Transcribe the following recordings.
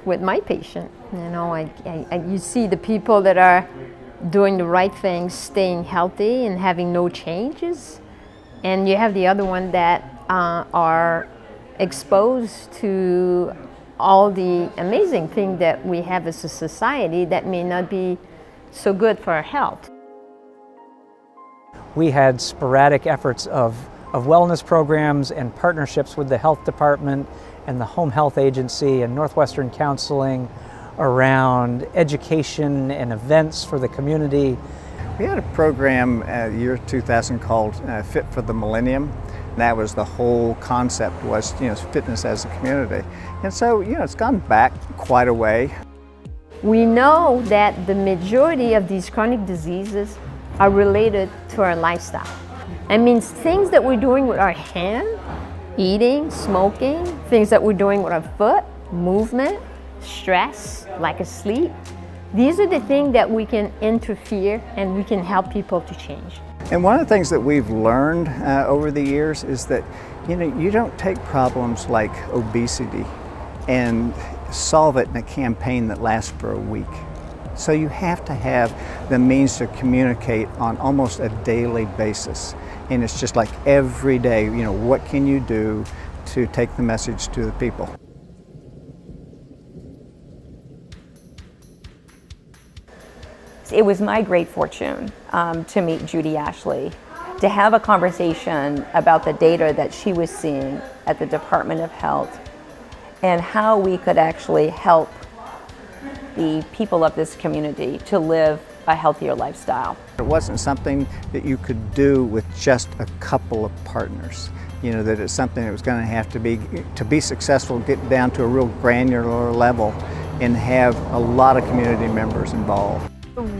with my patient. You know, you see the people that are doing the right things, staying healthy and having no changes, and you have the other one that are exposed to all the amazing things that we have as a society that may not be so good for our health. We had sporadic efforts of wellness programs and partnerships with the health department and the home health agency and Northwestern Counseling around education and events for the community. We had a program year 2000 called Fit for the Millennium. That was the whole concept, was fitness as a community. And so it's gone back quite a way. We know that the majority of these chronic diseases are related to our lifestyle. I mean, things that we're doing with our hand, eating, smoking, things that we're doing with our foot, movement, stress, lack of sleep. These are the things that we can interfere and we can help people to change. And one of the things that we've learned over the years is that you don't take problems like obesity and solve it in a campaign that lasts for a week. So you have to have the means to communicate on almost a daily basis. And it's just like every day, what can you do to take the message to the people? It was my great fortune to meet Judy Ashley, to have a conversation about the data that she was seeing at the Department of Health and how we could actually help the people of this community to live a healthier lifestyle. It wasn't something that you could do with just a couple of partners. That it's something that was going to have to be successful, get down to a real granular level and have a lot of community members involved.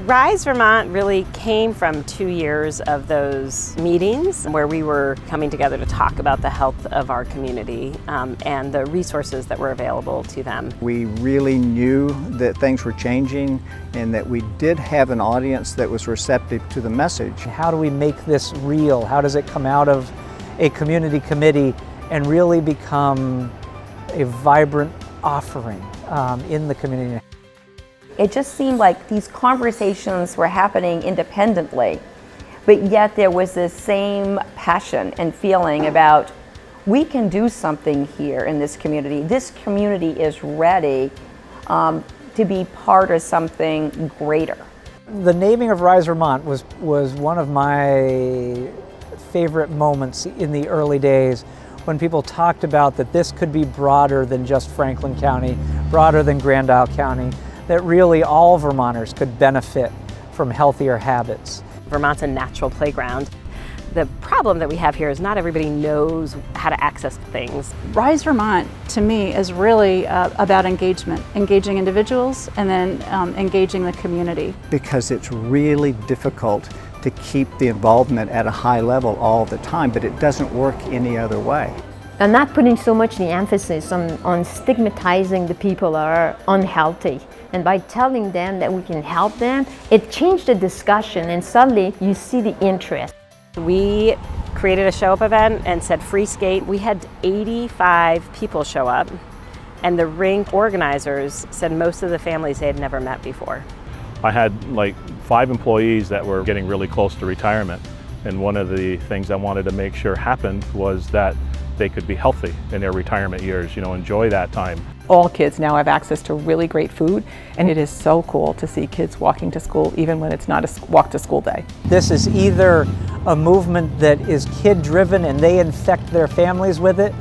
Rise Vermont really came from 2 years of those meetings where we were coming together to talk about the health of our community and the resources that were available to them. We really knew that things were changing and that we did have an audience that was receptive to the message. How do we make this real? How does it come out of a community committee and really become a vibrant offering in the community? It just seemed like these conversations were happening independently, but yet there was this same passion and feeling about we can do something here in this community. This community is ready to be part of something greater. The naming of Rise Vermont was one of my favorite moments in the early days when people talked about that this could be broader than just Franklin County, broader than Grand Isle County, that really all Vermonters could benefit from healthier habits. Vermont's a natural playground. The problem that we have here is not everybody knows how to access things. Rise Vermont, to me, is really about engagement, engaging individuals and then engaging the community. Because it's really difficult to keep the involvement at a high level all the time, but it doesn't work any other way. And not putting so much the emphasis on stigmatizing the people that are unhealthy. And by telling them that we can help them, it changed the discussion and suddenly you see the interest. We created a show-up event and said free skate. We had 85 people show up, and the rink organizers said most of the families they had never met before. I had like 5 employees that were getting really close to retirement, and one of the things I wanted to make sure happened was that they could be healthy in their retirement years, enjoy that time. All kids now have access to really great food, and it is so cool to see kids walking to school even when it's not a walk to school day. This is either a movement that is kid driven and they infect their families with it,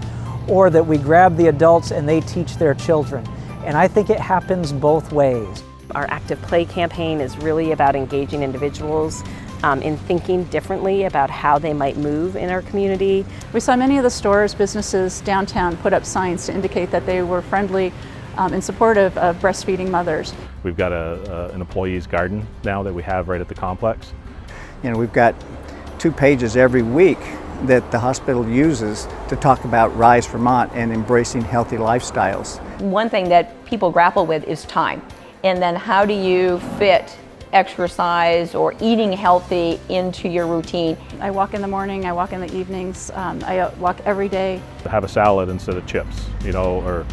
or that we grab the adults and they teach their children. And I think it happens both ways. Our Active Play campaign is really about engaging individuals in thinking differently about how they might move in our community. We saw many of the stores, businesses downtown put up signs to indicate that they were friendly and supportive of breastfeeding mothers. We've got an employee's garden now that we have right at the complex. We've got 2 pages every week that the hospital uses to talk about Rise Vermont and embracing healthy lifestyles. One thing that people grapple with is time. And then how do you fit exercise or eating healthy into your routine? I walk in the morning, I walk in the evenings, I walk every day. Have a salad instead of chips, or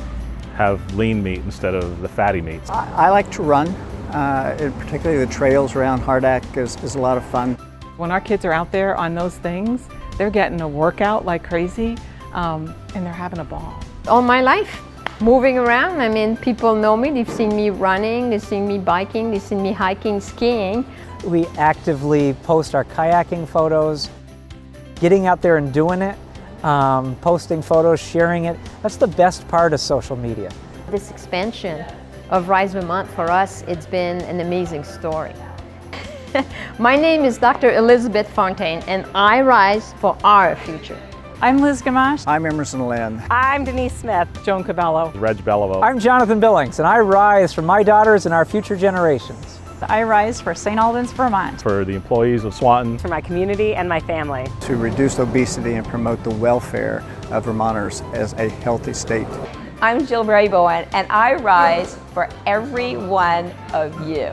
have lean meat instead of the fatty meats. I like to run, and particularly the trails around Hardack is a lot of fun. When our kids are out there on those things, they're getting a workout like crazy, and they're having a ball. All my life, moving around. I mean, people know me. They've seen me running, they've seen me biking, they've seen me hiking, skiing. We actively post our kayaking photos, getting out there and doing it, posting photos, sharing it. That's the best part of social media. This expansion of Rise Vermont for us, it's been an amazing story. My name is Dr. Elizabeth Fontaine, and I rise for our future. I'm Liz Gamache. I'm Emerson Lynn. I'm Denise Smith. Joan Cavallo. Reg Beliveau. I'm Jonathan Billings, and I rise for my daughters and our future generations. I rise for St. Albans, Vermont. For the employees of Swanton. For my community and my family. To reduce obesity and promote the welfare of Vermonters as a healthy state. I'm Jill Berry Bowen, and I rise for every one of you.